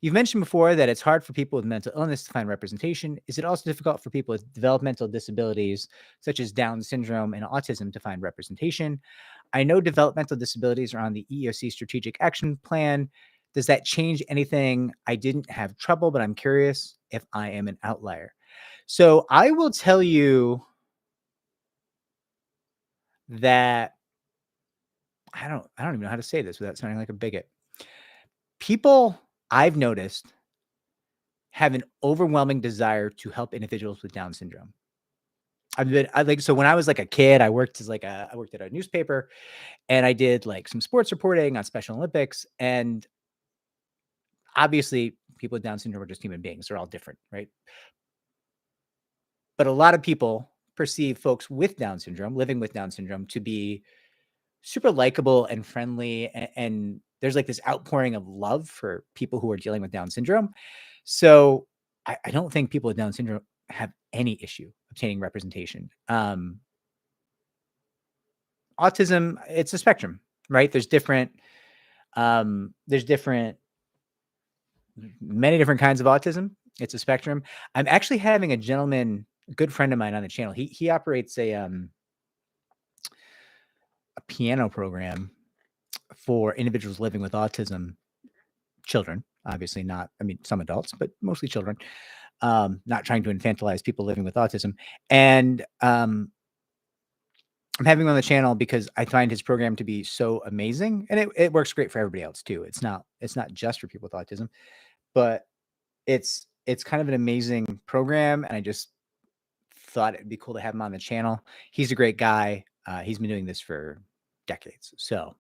You've mentioned before that it's hard for people with mental illness to find representation. Is it also difficult for people with developmental disabilities, such as Down syndrome and autism, to find representation? I know developmental disabilities are on the EEOC Strategic Action Plan. Does that change anything? I didn't have trouble, but I'm curious if I am an outlier. So I will tell you that I don't even know how to say this without sounding like a bigot. People, I've noticed, have an overwhelming desire to help individuals with Down syndrome. So when I was like a kid, I worked at a newspaper, and I did like some sports reporting on Special Olympics. And obviously people with Down syndrome are just human beings. They're all different, right? But a lot of people perceive folks with Down syndrome, living with Down syndrome, to be super likable and friendly. And there's like this outpouring of love for people who are dealing with Down syndrome. So I don't think people with Down syndrome have any issue obtaining representation. Autism, it's a spectrum, right? There's many different kinds of autism. It's a spectrum. I'm actually having a good friend of mine on the channel. He operates a piano program for individuals living with autism, children, obviously not, some adults, but mostly children. Not trying to infantilize people living with autism. And I'm having him on the channel because I find his program to be so amazing, and it works great for everybody else too. It's not just for people with autism, but it's kind of an amazing program, and I just thought it'd be cool to have him on the channel. He's a great guy. He's been doing this for decades. So